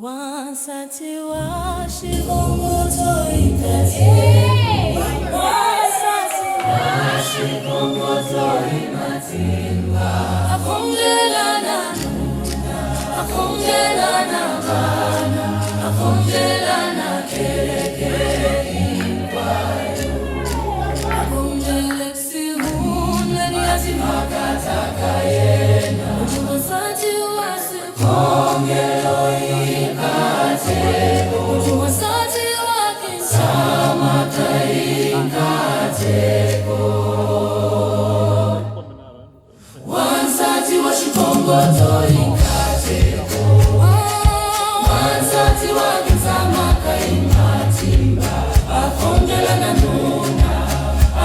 Wansati washibongozo ikati Wansati washibongozo imatimba Akongelana nuna, akongelana bana Akongelana kereke inkwayo Akongelesi hunwe ni azimakata kayena Wansati washibongelo Wansati wakisama kaingateko Wansati washipongoto inkateko Wansati wakisama kaingatimba Akongelana nuna,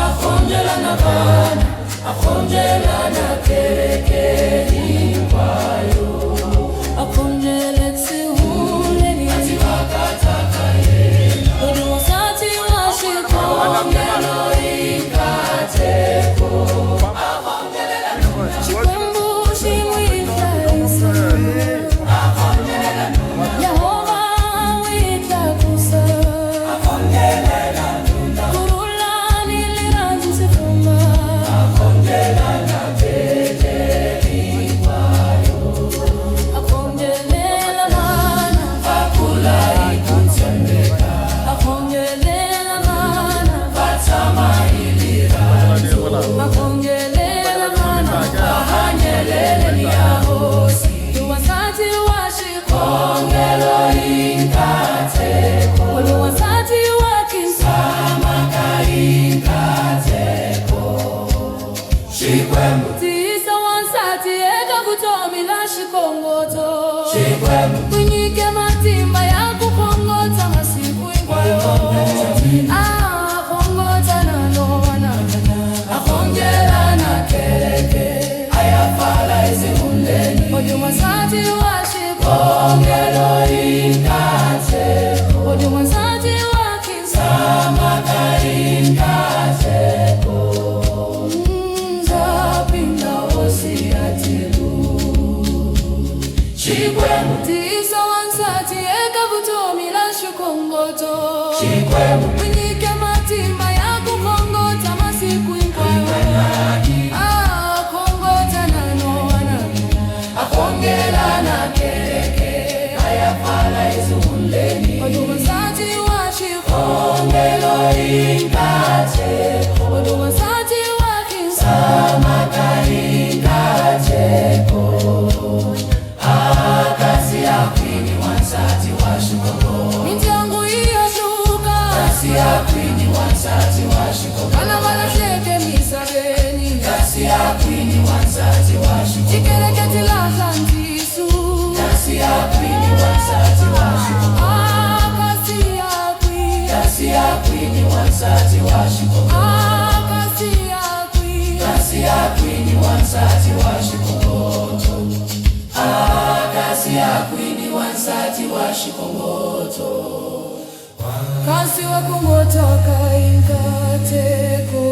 akongelana bana Akongelana kereke inkwayo Akongelesi Tisa wansati eka kutomila shikongoto Kunyike matimba ya kupongota masiku ingwayo Pongota na loana Akongelana kereke Ayafala izi undeni Oju wansati washikongelo inkate Oju wansati wakisamaka inkate Tisa wansati eka kutomila shikongoto Kunyike matimba ya kupongota masiku inkwayo Pongota na loana Akongelana kereke Ayafala izi undeni Oju wansati washikongelo inkate Oju wansati wakisamaka inkateko Kasi ya kwini wansati washukogo Minti yangu iyo shuka Kasi ya kwini wansati washukogo Kana wala sheke misabeni Kasi ya kwini wansati washukogo Chikereketi la zantisu Kasi ya kwini wansati washukogo Kasi ya kwini wansati washukogo Kasi ya kwini wansati washukogo Kasi ya kwini wansati washikongoto Kasi wakungota kaikateko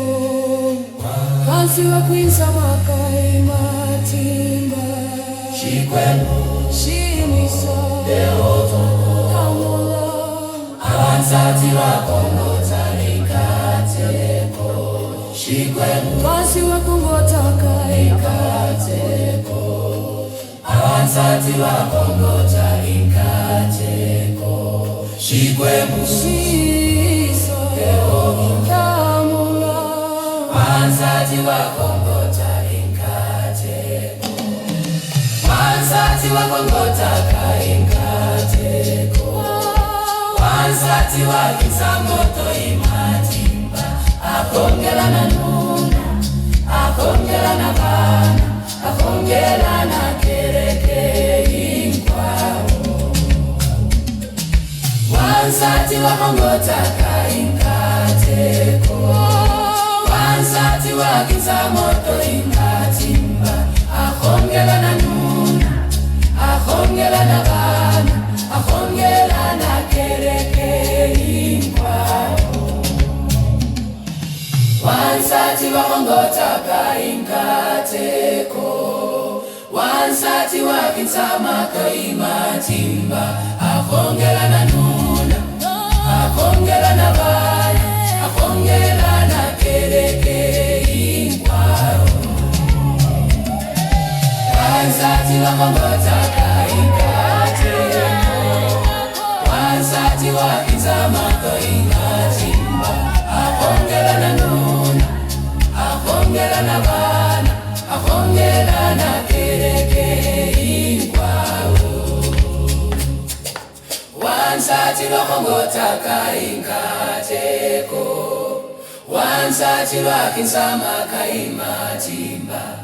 Kasi wakinsama kaimatimba Shikwenu Shimisa Deoto Kamula Wansati wakungota ikateko Shikwenu Kasi wakungota kaikateko Wansati wakongota inkateko Shikwemu Shiso Kamula Wansati wakongota inkateko Wansati wakongota inkateko Wansati wakisamoto imatimba Akongelana nuna, akongelana bana Akongelana kereke inkwayo Wansati wakongota inkateko Wansati wakisamoto imatimba Akongelana nuna, akongelana bana Akongelana kereke inkwayo Wansati wakongota inkateko Wansati wakinsama kaimatimba wansati wakongota kaikateko, wansati wakinzama koingatimba, akongela na nuna, akongela na bana, akongela na kereke inkwawo. Wansati wakongota kaikateko, wansati wakinzama kaimatimba.